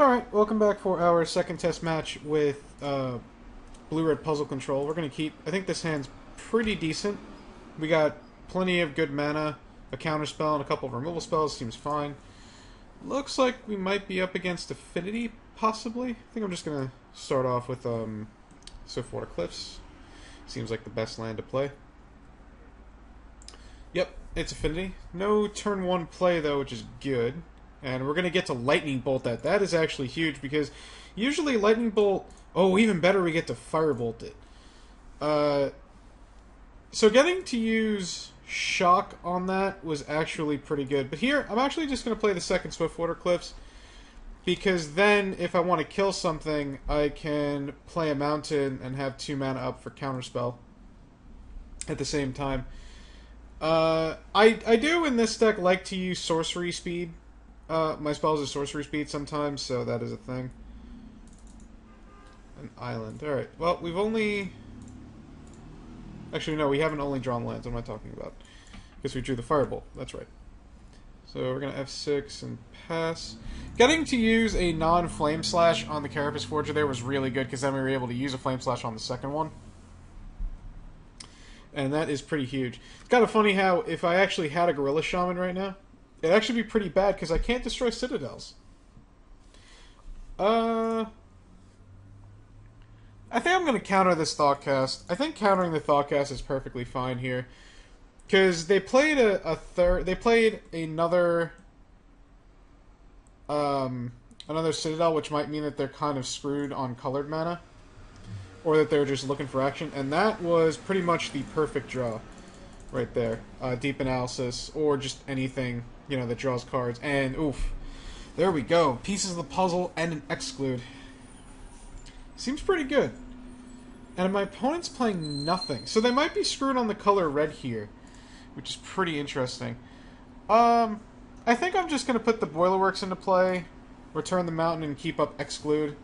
Alright, welcome back for our second test match with Blue-Red Puzzle Control. We're going to keep... I think this hand's pretty decent. We got plenty of good mana, a counterspell, and a couple of removal spells. Seems fine. Looks like we might be up against Affinity, possibly. I think I'm just going to start off with Swiftwater Cliffs. Seems like the best land to play. Yep, it's Affinity. No turn 1 play, though, which is good. And we're going to get to Lightning Bolt that. That is actually huge, because usually Lightning Bolt... Oh, even better, we get to Firebolt it. So getting to use Shock on that was actually pretty good. But here, I'm actually just going to play the second Swiftwater Cliffs, because then, if I want to kill something, I can play a Mountain and have 2 mana up for Counterspell at the same time. I do, in this deck, like to use Sorcery Speed. My spells are sorcery speed sometimes, so that is a thing. An island. Alright, well, we've only... Actually, no, we haven't only drawn lands. What am I talking about? Because we drew the Firebolt. That's right. So we're going to F6 and pass. Getting to use a non-Flame Slash on the Carapace Forger there was really good, because then we were able to use a Flame Slash on the second one. And that is pretty huge. It's kind of funny how, if I actually had a Gorilla Shaman right now, it'd actually be pretty bad, because I can't destroy citadels. I think I'm going to counter this Thoughtcast. I think countering the Thoughtcast is perfectly fine here. Because they played they played another... another citadel, which might mean that they're kind of screwed on colored mana. Or that they're just looking for action. And that was pretty much the perfect draw. Right there. Deep Analysis, or just anything, you know, that draws cards. And, oof. There we go. Pieces of the puzzle and an Exclude. Seems pretty good. And my opponent's playing nothing. So they might be screwed on the color red here, which is pretty interesting. I think I'm just going to put the Boilerworks into play, return the Mountain, and keep up Exclude.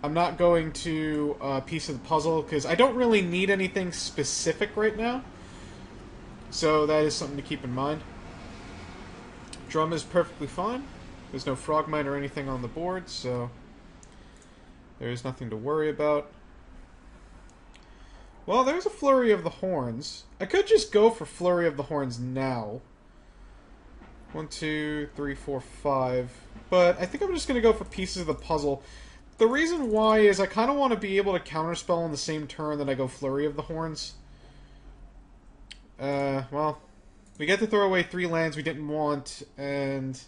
I'm not going to Piece of the Puzzle, because I don't really need anything specific right now. So that is something to keep in mind. Drum is perfectly fine. There's no Frogmite or anything on the board, so there's nothing to worry about. Well, there's a Flurry of the Horns. I could just go for Flurry of the Horns now. 1, 2, 3, 4, 5. But I think I'm just going to go for Pieces of the Puzzle. The reason why is I kind of want to be able to counterspell on the same turn that I go Flurry of the Horns. Well, we get to throw away 3 lands we didn't want, and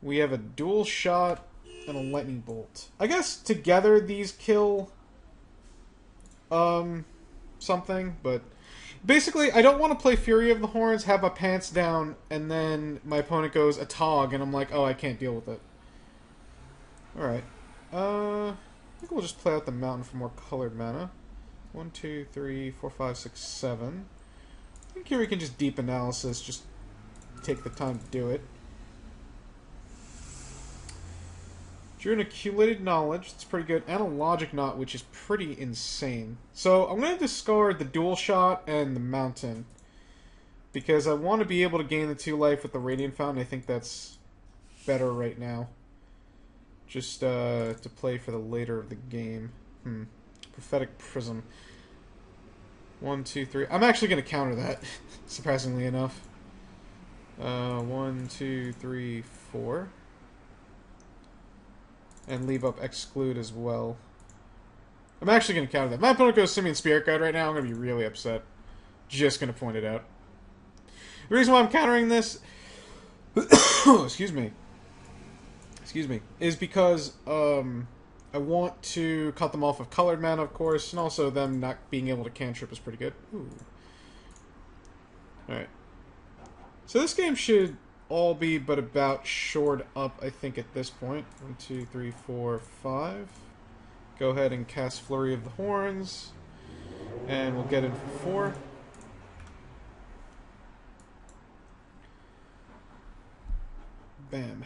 we have a Dual Shot and a Lightning Bolt. I guess together these kill something, but basically I don't want to play Fury of the Horns, have my pants down, and then my opponent goes a Tog, and I'm like, oh, I can't deal with it. Alright. I think we'll just play out the Mountain for more colored mana. 1, 2, 3, 4, 5, 6, 7. I think here we can just Deep Analysis, just take the time to do it. Drew an Accumulated Knowledge, that's pretty good, and a Logic Knot, which is pretty insane. So I'm going to discard the Dual Shot and the Mountain, because I want to be able to gain the 2 life with the Radiant Fountain. I think that's better right now. Just to play for the later of the game. Prophetic Prism. 1, 2, 3. I'm actually going to counter that, surprisingly enough. 1, 2, 3, 4. And leave up Exclude as well. I'm actually going to counter that. My opponent goes Simian Spirit Guide right now. I'm going to be really upset. Just going to point it out. The reason why I'm countering this... excuse me, is because I want to cut them off of colored mana, of course, and also them not being able to cantrip is pretty good. Ooh. Alright. So this game should all be but about shored up, I think, at this point. 1, 2, 3, 4, 5. Go ahead and cast Flurry of the Horns. And we'll get in for 4. Bam.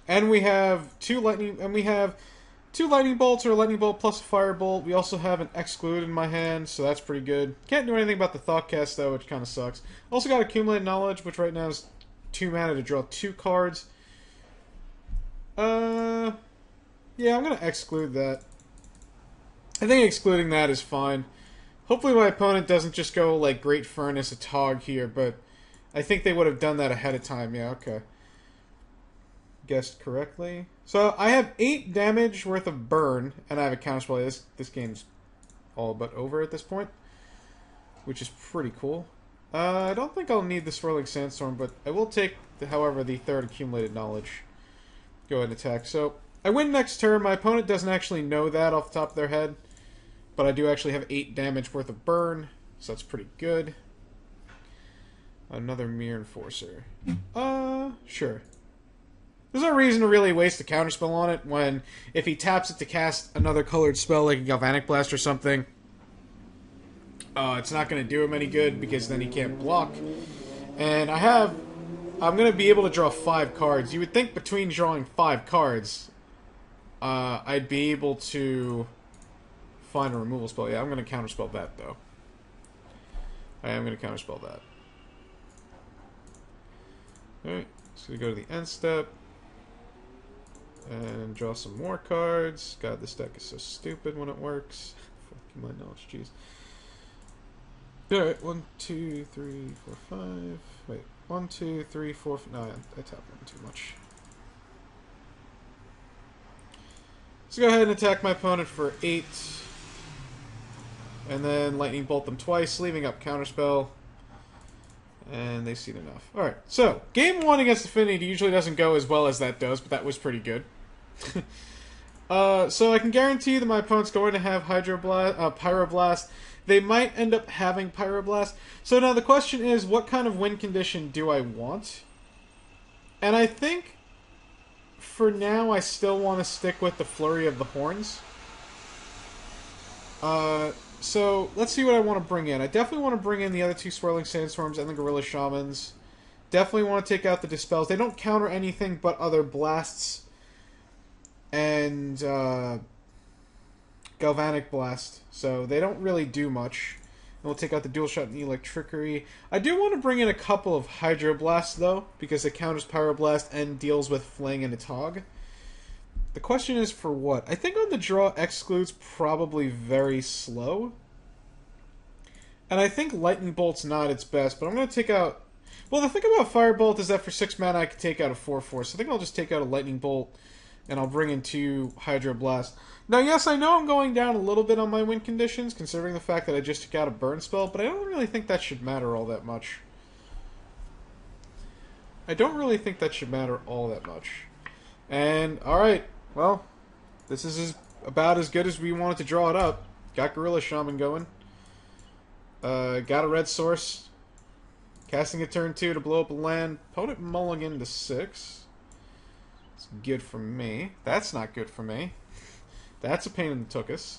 And we have 2 lightning bolts, or a lightning bolt plus a firebolt. We also have an Exclude in my hand, so that's pretty good. Can't do anything about the Thoughtcast though, which kind of sucks. Also got Accumulated Knowledge, which right now is 2 mana to draw 2 cards. Yeah, I'm going to exclude that. I think excluding that is fine. Hopefully my opponent doesn't just go, like, Great Furnace a Tog here, but I think they would have done that ahead of time. Yeah, okay. Guessed correctly. So I have 8 damage worth of burn, and I have a counterspell. This game's all but over at this point, which is pretty cool. I don't think I'll need the Swirling Sandstorm, but I will take, however, the 3rd Accumulated Knowledge. Go ahead and attack. So I win next turn. My opponent doesn't actually know that off the top of their head, but I do actually have 8 damage worth of burn, so that's pretty good. Another Mirror Enforcer. Sure. There's no reason to really waste a counterspell on it when, if he taps it to cast another colored spell like a Galvanic Blast or something, it's not going to do him any good because then he can't block. And I'm going to be able to draw 5 cards. You would think between drawing 5 cards, I'd be able to find a removal spell. Yeah, I'm going to counterspell that, though. I am going to counterspell that. Alright, just going to go to the end step. And draw some more cards. God, this deck is so stupid when it works. Fucking my knowledge, jeez. Alright, 1, 2, 3, 4, 5. Wait, 1, 2, 3, 4. No, I tapped one too much. Let's go ahead and attack my opponent for 8. And then Lightning Bolt them twice, leaving up Counterspell. And they've seen enough. Alright, so, game 1 against Affinity usually doesn't go as well as that does, but that was pretty good. So I can guarantee that my opponent's going to have Pyroblast. They might end up having Pyroblast. So now the question is, what kind of win condition do I want? And I think, for now, I still want to stick with the Flurry of the Horns. So, let's see what I want to bring in. I definitely want to bring in the other 2 Swirling Sandstorms and the Gorilla Shamans. Definitely want to take out the Dispels. They don't counter anything but other blasts and Galvanic Blast. So, they don't really do much. And we'll take out the Dual Shot and Electrickery. I do want to bring in a couple of Hydroblasts, though, because it counters Pyroblast and deals with Fling and Atog. The question is for what? I think on the draw, Exclude's probably very slow. And I think Lightning Bolt's not its best, but I'm going to take out... Well, the thing about Firebolt is that for 6 mana I can take out a 4/4, so I think I'll just take out a Lightning Bolt, and I'll bring in 2 Hydroblast. Now, yes, I know I'm going down a little bit on my win conditions, considering the fact that I just took out a burn spell, but I don't really think that should matter all that much. I don't really think that should matter all that much. And, alright, well, this is about as good as we wanted to draw it up. Got Gorilla Shaman going. Got a red source. Casting a turn 2 to blow up a land. Opponent mulligan to 6. It's good for me. That's not good for me. That's a pain in the tuchus.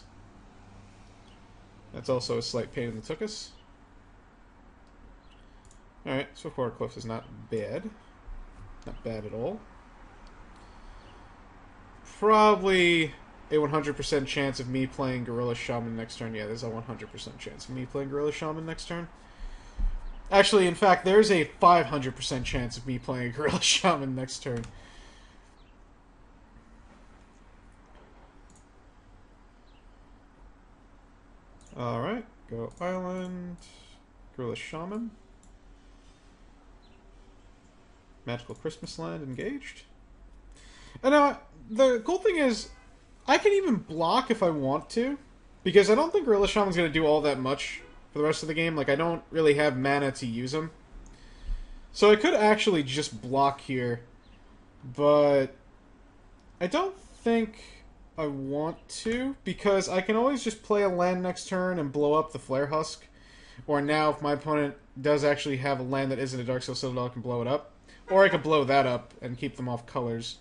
That's also a slight pain in the tuchus. Alright, so far Cliff is not bad. Not bad at all. Probably a 100% chance of me playing Gorilla Shaman next turn. Yeah, there's a 100% chance of me playing Gorilla Shaman next turn. Actually, in fact, there's a 500% chance of me playing Gorilla Shaman next turn. Alright, go Island, Gorilla Shaman. Magical Christmas Land engaged. And now, the cool thing is, I can even block if I want to, because I don't think Gorilla Shaman's going to do all that much for the rest of the game. Like, I don't really have mana to use him. So I could actually just block here, but I don't think I want to, because I can always just play a land next turn and blow up the Flare Husk. Or now, if my opponent does actually have a land that isn't a Dark Soul Citadel, I can blow it up. Or I could blow that up and keep them off colors.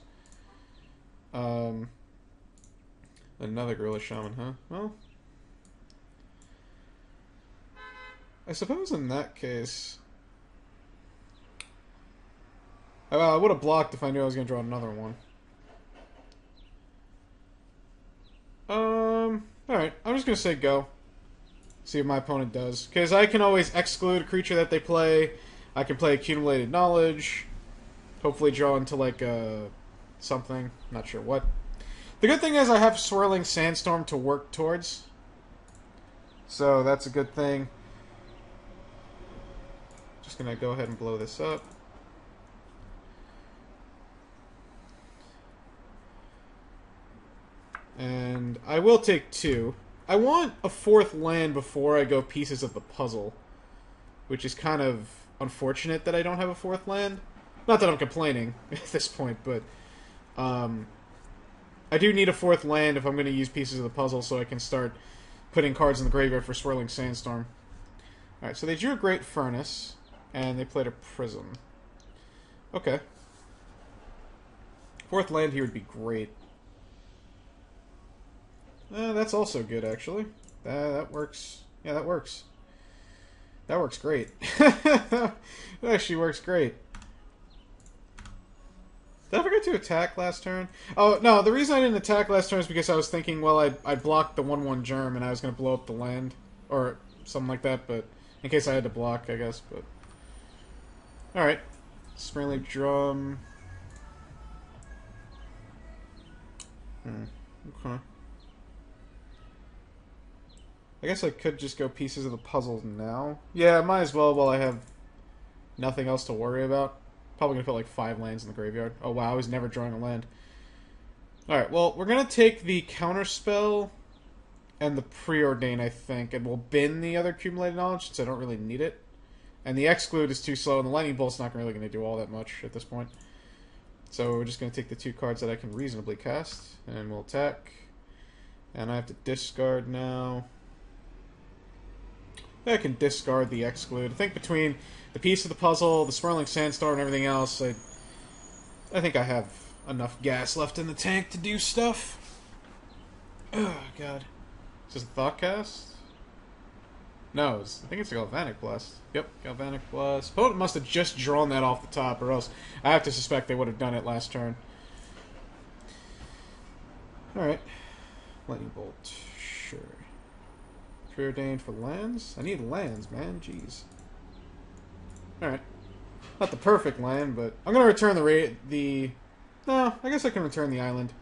Another Gorilla Shaman, huh? Well, I suppose in that case, I would have blocked if I knew I was going to draw another one. Alright, I'm just going to say go. See what my opponent does. Because I can always exclude a creature that they play. I can play Accumulated Knowledge. Hopefully draw into, like, something. Not sure what. The good thing is I have Swirling Sandstorm to work towards. So that's a good thing. Just gonna go ahead and blow this up. And I will take 2. I want a 4th land before I go Pieces of the Puzzle, which is kind of unfortunate that I don't have a 4th land. Not that I'm complaining at this point, but I do need a 4th land if I'm going to use Pieces of the Puzzle so I can start putting cards in the graveyard for Swirling Sandstorm. Alright, so they drew a Great Furnace, and they played a Prism. Okay. 4th land here would be great. That's also good, actually. That works. Yeah, that works. That works great. That actually works great. Did I forget to attack last turn? Oh, no, the reason I didn't attack last turn is because I was thinking, well, I blocked the 1/1 Germ, and I was going to blow up the land. Or something like that, but in case I had to block, I guess, but... Alright. Springleaf Drum. Okay. I guess I could just go Pieces of the Puzzle now. Yeah, I might as well while I have nothing else to worry about. Probably going to put like 5 lands in the graveyard. Oh wow, I was never drawing a land. Alright, well, we're going to take the Counterspell and the Preordain, I think, and we'll bin the other Accumulated Knowledge since I don't really need it. And the Exclude is too slow, and the Lightning Bolt's not really going to do all that much at this point. So we're just going to take the 2 cards that I can reasonably cast, and we'll attack. And I have to discard now. I can discard the Exclude. I think between the Piece of the Puzzle, the Swirling Sandstorm, and everything else, I think I have enough gas left in the tank to do stuff. Oh, God. Is this a Thoughtcast? No, I think it's a Galvanic Blast. Yep, Galvanic Blast. Opponent must have just drawn that off the top, or else I have to suspect they would have done it last turn. Alright. Lightning Bolt. Sure. Preordained for lands? I need lands, man. Jeez. Alright. Not the perfect land, but... I'm going to return the... No, I guess I can return the island.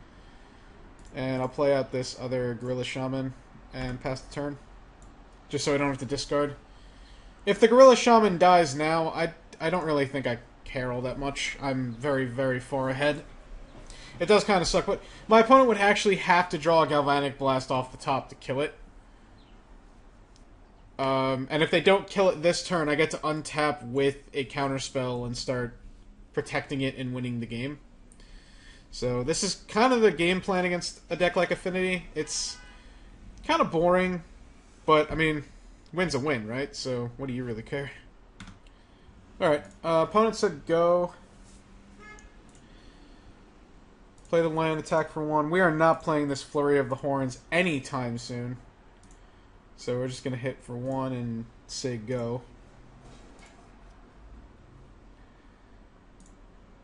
And I'll play out this other Gorilla Shaman and pass the turn. Just so I don't have to discard. If the Gorilla Shaman dies now, I don't really think I care all that much. I'm very, very far ahead. It does kind of suck, but my opponent would actually have to draw a Galvanic Blast off the top to kill it. And if they don't kill it this turn, I get to untap with a counterspell and start protecting it and winning the game. So this is kind of the game plan against a deck like Affinity. It's kind of boring, but, I mean, win's a win, right? So what do you really care? Alright, opponent said go. Play the land, attack for 1. We are not playing this Flurry of the Horns anytime soon. So we're just going to hit for 1 and say go.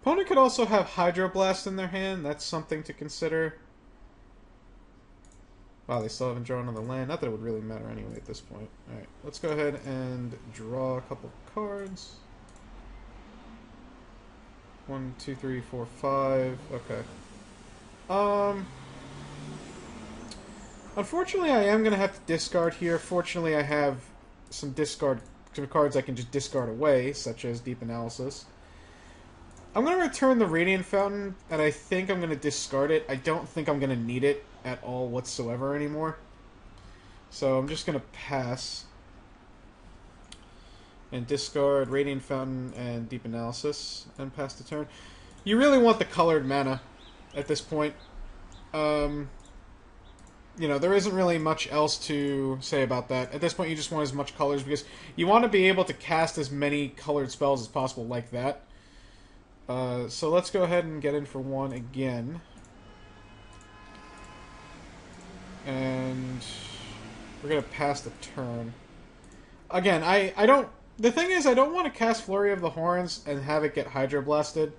Opponent could also have Hydroblast in their hand. That's something to consider. Wow, they still haven't drawn another land. Not that it would really matter anyway at this point. Alright, let's go ahead and draw a couple cards. 1, 2, 3, 4, 5. Okay. Unfortunately, I am going to have to discard here. Fortunately, I have some cards I can just discard away, such as Deep Analysis. I'm going to return the Radiant Fountain, and I think I'm going to discard it. I don't think I'm going to need it at all whatsoever anymore. So I'm just going to pass. And discard Radiant Fountain and Deep Analysis, and pass the turn. You really want the colored mana at this point. You know, there isn't really much else to say about that. At this point, you just want as much colors, because you want to be able to cast as many colored spells as possible like that. So let's go ahead and get in for 1 again. And we're going to pass the turn. Again, I don't... The thing is, I don't want to cast Flurry of the Horns and have it get Hydroblasted.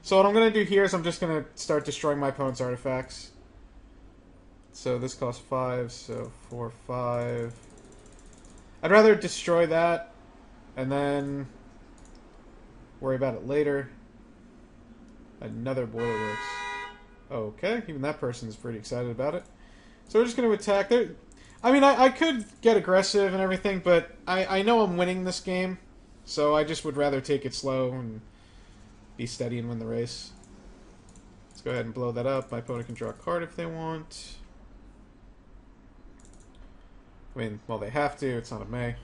So what I'm going to do here is I'm just going to start destroying my opponent's artifacts. So this costs 5, so 4, 5. I'd rather destroy that and then worry about it later. Another Boilerworks. Okay, even that person is pretty excited about it. So we're just going to attack. I mean, I could get aggressive and everything, but I know I'm winning this game, so I just would rather take it slow and be steady and win the race. Let's go ahead and blow that up. My opponent can draw a card if they want. I mean, well, they have to. It's not a may.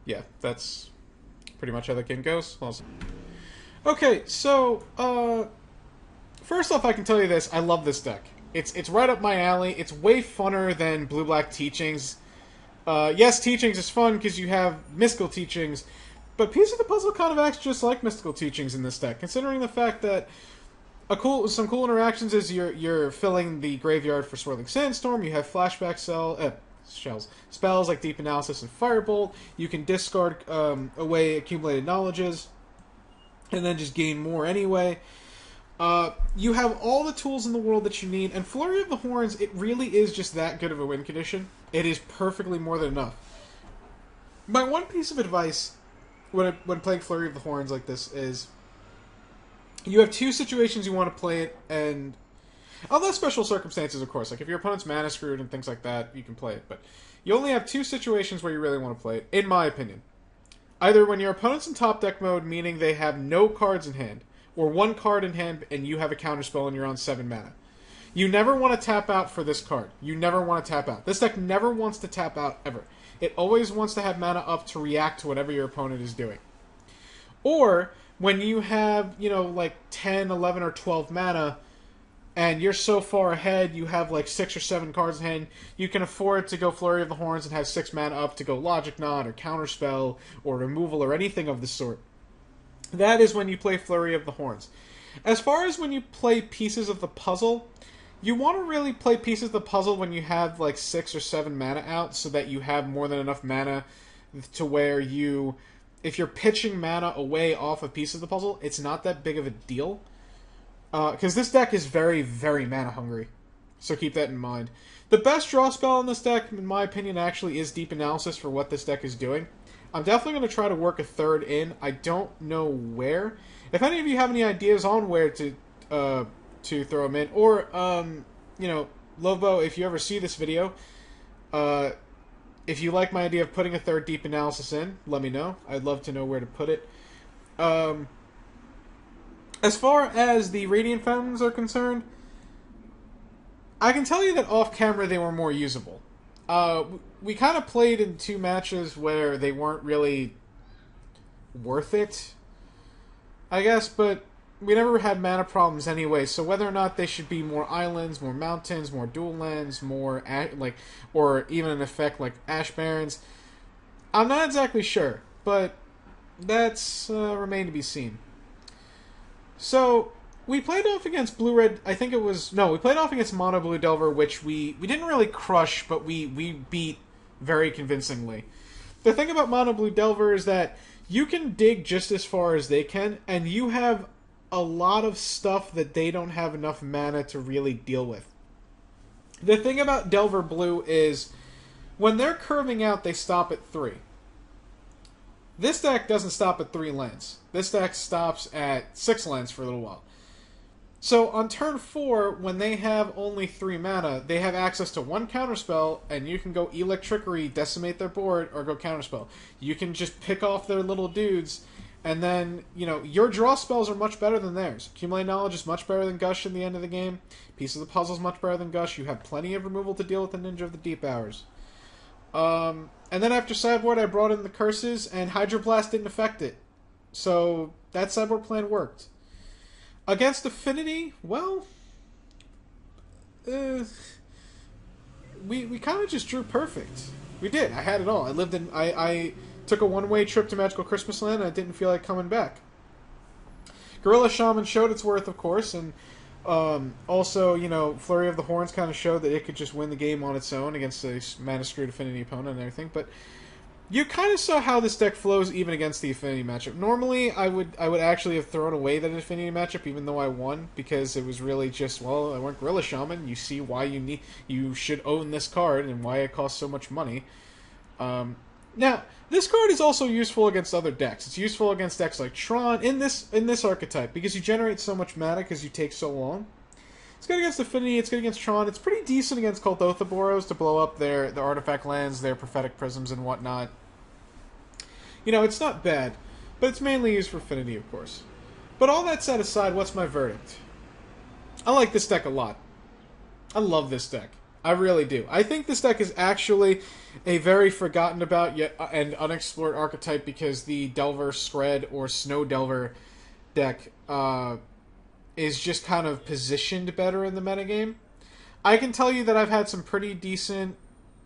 Yeah, that's pretty much how the game goes. Okay, so, first off, I can tell you this. I love this deck. It's right up my alley. It's way funner than Blue-Black Teachings. Yes, Teachings is fun because you have Mystical Teachings, but Piece of the Puzzle kind of acts just like Mystical Teachings in this deck, considering the fact that some cool interactions is you're filling the graveyard for Swirling Sandstorm. You have flashback spells like Deep Analysis and Firebolt. You can discard away accumulated knowledges, and then just gain more anyway. You have all the tools in the world that you need, and Flurry of the Horns, it really is just that good of a win condition. It is perfectly more than enough. My one piece of advice when playing Flurry of the Horns like this is you have two situations you want to play it, and unless special circumstances, of course, like if your opponent's mana screwed and things like that, you can play it, but you only have two situations where you really want to play it, in my opinion. Either when your opponent's in top deck mode, meaning they have no cards in hand, or one card in hand and you have a counterspell and you're on 7 mana. You never want to tap out for this card. You never want to tap out. This deck never wants to tap out, ever. It always wants to have mana up to react to whatever your opponent is doing. Or when you have, like 10, 11, or 12 mana, and you're so far ahead, you have like 6 or 7 cards in hand, you can afford to go Flurry of the Horns and have 6 mana up to go Logic Knot, or Counterspell, or Removal, or anything of the sort. That is when you play Flurry of the Horns. As far as when you play Pieces of the Puzzle, you want to really play Pieces of the Puzzle when you have like 6 or 7 mana out, so that you have more than enough mana to where if you're pitching mana away off of Pieces of the Puzzle, it's not that big of a deal. Because this deck is very, very mana hungry. So keep that in mind. The best draw spell in this deck, in my opinion, actually is Deep Analysis for what this deck is doing. I'm definitely going to try to work a third in. I don't know where. If any of you have any ideas on where to throw them in, or, Lobo, if you ever see this video, if you like my idea of putting a third Deep Analysis in, let me know. I'd love to know where to put it. As far as the Radiant Fountains are concerned, I can tell you that off-camera they were more usable. We kind of played in 2 matches where they weren't really worth it, I guess, but we never had mana problems anyway, so whether or not they should be more islands, more mountains, more dual lands, more, or even an effect like Ash Barrens, I'm not exactly sure, but that's remained to be seen. So, we played off against Blue-Red, we played off against Mono Blue Delver, which we didn't really crush, but we beat very convincingly. The thing about Mono Blue Delver is that you can dig just as far as they can, and you have a lot of stuff that they don't have enough mana to really deal with. The thing about Delver Blue is, when they're curving out, they stop at 3. This deck doesn't stop at 3 lands. This deck stops at 6 lands for a little while. So on turn 4, when they have only 3 mana, they have access to 1 counterspell, and you can go Electrickery, decimate their board, or go counterspell. You can just pick off their little dudes, and then, your draw spells are much better than theirs. Accumulate Knowledge is much better than Gush in the end of the game. Piece of the Puzzle is much better than Gush. You have plenty of removal to deal with the Ninja of the Deep Hours. And then after sideboard, I brought in the Curses, and Hydroblast didn't affect it. So that sideboard plan worked. Against Affinity, well, we kind of just drew perfect. We did. I had it all. I took a one-way trip to Magical Christmas Land, and I didn't feel like coming back. Gorilla Shaman showed its worth, of course, and also, Flurry of the Horns kind of showed that it could just win the game on its own against a mana-screwed Affinity opponent and everything, but you kind of saw how this deck flows even against the Affinity matchup. Normally, I would actually have thrown away that Affinity matchup even though I won, because it was really just, well, I went Gorilla Shaman, you see why you should own this card and why it costs so much money. Now, this card is also useful against other decks. It's useful against decks like Tron in this archetype because you generate so much mana because you take so long. It's good against Affinity, it's good against Tron, it's pretty decent against Kuldotha to blow up their artifact lands, their prophetic prisms and whatnot. You know, it's not bad, but it's mainly used for Affinity, of course. But all that set aside, what's my verdict? I like this deck a lot. I love this deck. I really do. I think this deck is actually a very forgotten about yet and unexplored archetype because the Delver Skred or Snow Delver deck is just kind of positioned better in the metagame. I can tell you that I've had some pretty decent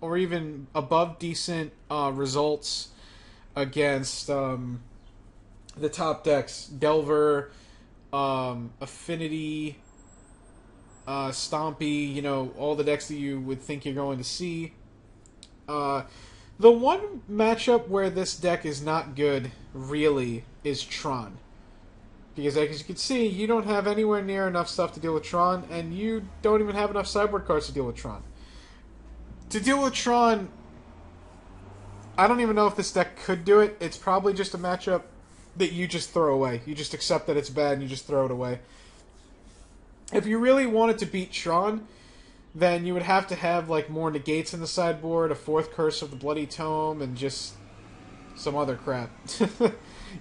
or even above decent results against the top decks. Delver, Affinity, Stompy, you know, all the decks that you would think you're going to see. The one matchup where this deck is not good, really, is Tron. Because as you can see, you don't have anywhere near enough stuff to deal with Tron, and you don't even have enough sideboard cards to deal with Tron. To deal with Tron, I don't even know if this deck could do it. It's probably just a matchup that you just throw away. You just accept that it's bad and you just throw it away. If you really wanted to beat Tron, then you would have to have like more negates in the sideboard, a fourth Curse of the Bloody Tome, and just some other crap.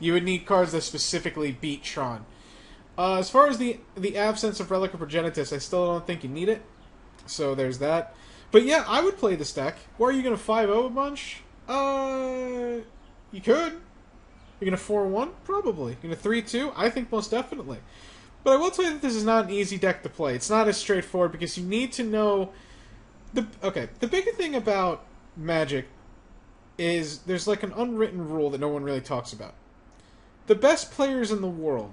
You would need cards that specifically beat Tron. As far as the absence of Relic of Progenitus, I still don't think you need it. So there's that. But yeah, I would play this deck. Or are you going to 5-0 a bunch? You could. You're going to 4-1? Probably. You're going to 3-2? I think most definitely. But I will tell you that this is not an easy deck to play. It's not as straightforward because you need to know... The big thing about Magic is there's like an unwritten rule that no one really talks about. The best players in the world,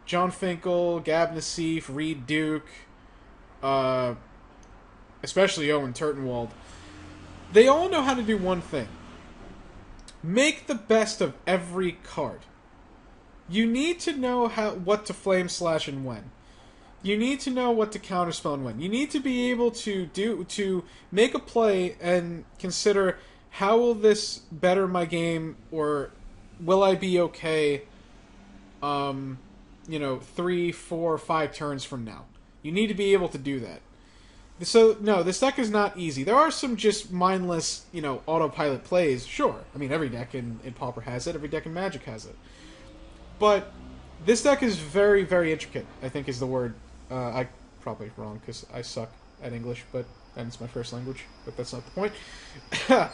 John Finkel, Gab Nassif, Reed Duke, especially Owen Turtenwald, they all know how to do one thing. Make the best of every card. You need to know what to Flame Slash and when. You need to know what to counterspell and when. You need to be able to make a play and consider how will this better my game, or will I be okay 3, 4, 5 turns from now. You need to be able to do that. So, no, this deck is not easy. There are some just mindless, autopilot plays, sure. I mean, every deck in Pauper has it, every deck in Magic has it. But this deck is very, very intricate, I think is the word. I'm probably wrong because I suck at English, and it's my first language, but that's not the point. The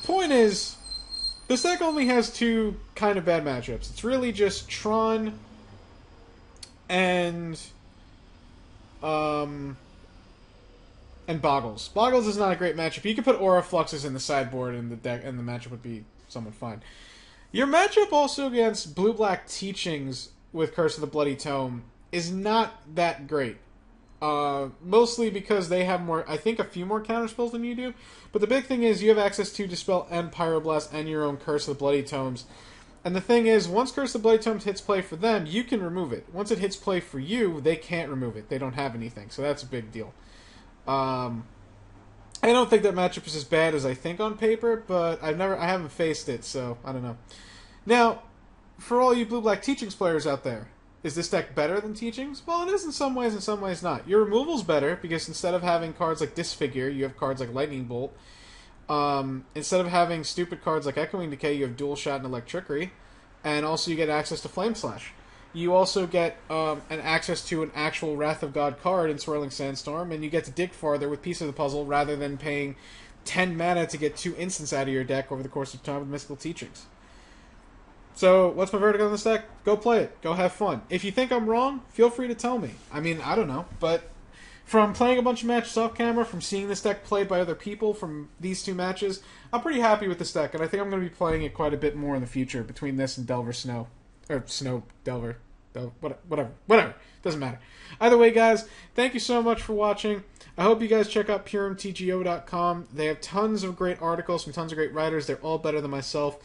point is, this deck only has two kind of bad matchups. It's really just Tron and Boggles. Boggles is not a great matchup. You could put Aura Fluxes in the sideboard and the deck, and the matchup would be somewhat fine. Your matchup also against Blue-Black Teachings with Curse of the Bloody Tome is not that great. Mostly because they have more, I think, a few more counterspells than you do. But the big thing is you have access to Dispel and Pyroblast and your own Curse of the Bloody Tomes. And the thing is, once Curse of the Bloody Tomes hits play for them, you can remove it. Once it hits play for you, they can't remove it. They don't have anything. So that's a big deal. I don't think that matchup is as bad as I think on paper, but I haven't faced it, so I don't know. Now, for all you Blue-Black Teachings players out there, is this deck better than Teachings? Well, it is in some ways not. Your removal's better, because instead of having cards like Disfigure, you have cards like Lightning Bolt. Instead of having stupid cards like Echoing Decay, you have Dual Shot and Electricity. And also you get access to Flame Slash. You also get an access to an actual Wrath of God card in Swirling Sandstorm, and you get to dig farther with Piece of the Puzzle rather than paying 10 mana to get 2 instants out of your deck over the course of time with Mystical Teachings. So, what's my verdict on this deck? Go play it. Go have fun. If you think I'm wrong, feel free to tell me. I mean, I don't know, but from playing a bunch of matches off camera, from seeing this deck played by other people, from these 2 matches, I'm pretty happy with this deck, and I think I'm going to be playing it quite a bit more in the future between this and Delver Snow. Or Snow Delver. Whatever. Doesn't matter. Either way, guys, thank you so much for watching. I hope you guys check out PureMTGO.com. They have tons of great articles from tons of great writers. They're all better than myself.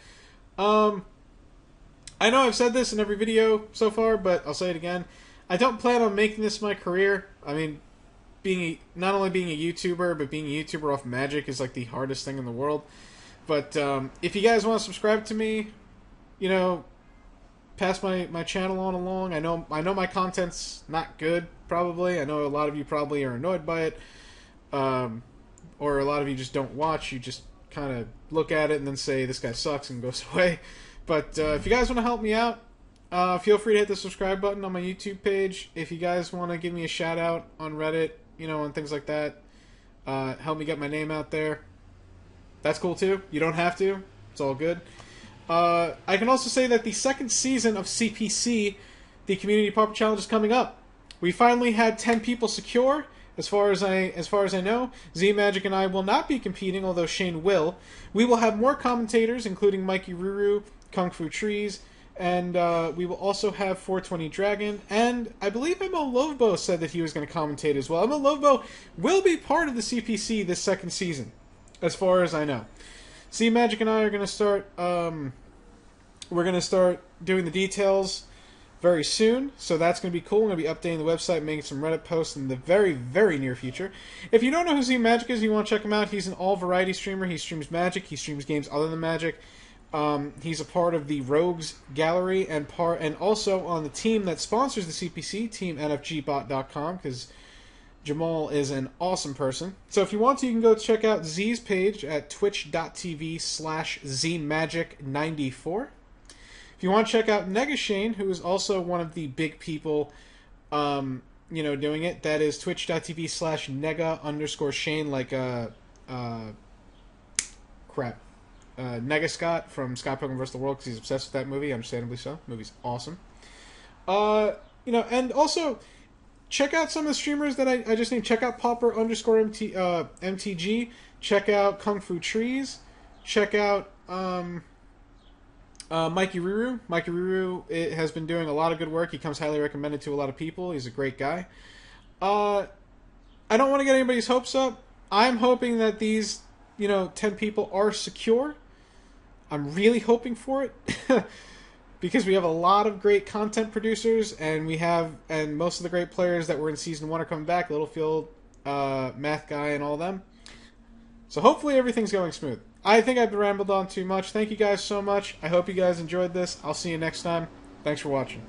I know I've said this in every video so far, but I'll say it again. I don't plan on making this my career. I mean, not only being a YouTuber, but being a YouTuber off Magic is like the hardest thing in the world. But if you guys want to subscribe to me, you know, pass my channel on along. I know my content's not good, probably. I know a lot of you probably are annoyed by it. Or a lot of you just don't watch. You just kind of look at it and then say, this guy sucks, and goes away. But if you guys want to help me out, feel free to hit the subscribe button on my YouTube page. If you guys want to give me a shout out on Reddit, you know, and things like that, help me get my name out there. That's cool too. You don't have to. It's all good. I can also say that the second season of CPC, the Community Pauper Challenge, is coming up. We finally had 10 people secure. As far as I know, Z Magic and I will not be competing, although Shane will. We will have more commentators, including Mikey Ruru, Kung Fu Trees, and we will also have 420 Dragon. And I believe Emma Lovebo said that he was going to commentate as well. Emma Lovebo will be part of the CPC this second season, as far as I know. Z Magic and I are going to start. We're going to start doing the details very soon, so that's going to be cool. We're going to be updating the website, making some Reddit posts in the very, very near future. If you don't know who Z Magic is, you want to check him out. He's an all-variety streamer. He streams Magic. He streams games other than Magic. He's a part of the Rogues Gallery and also on the team that sponsors the CPC, Team NFGBot.com, because Jamal is an awesome person. So if you want to, you can go check out Z's page at twitch.tv/ZMagic94. If you want to check out Negashane, who is also one of the big people, doing it, that is twitch.tv/Nega_Shane, like, Nega Scott from Scott Pilgrim vs. the World, because he's obsessed with that movie, understandably so. The movie's awesome. And also, check out some of the streamers that I just named. Check out Pauper_MTG. Check out Kung Fu Trees. Check out, Mikey Ruru. Mikey Ruru has been doing a lot of good work. He comes highly recommended to a lot of people. He's a great guy. I don't want to get anybody's hopes up. I'm hoping that these, 10 people are secure. I'm really hoping for it. Because we have a lot of great content producers, and most of the great players that were in Season 1 are coming back. Littlefield, Math Guy, and all of them. So hopefully everything's going smooth. I think I've rambled on too much. Thank you guys so much. I hope you guys enjoyed this. I'll see you next time. Thanks for watching.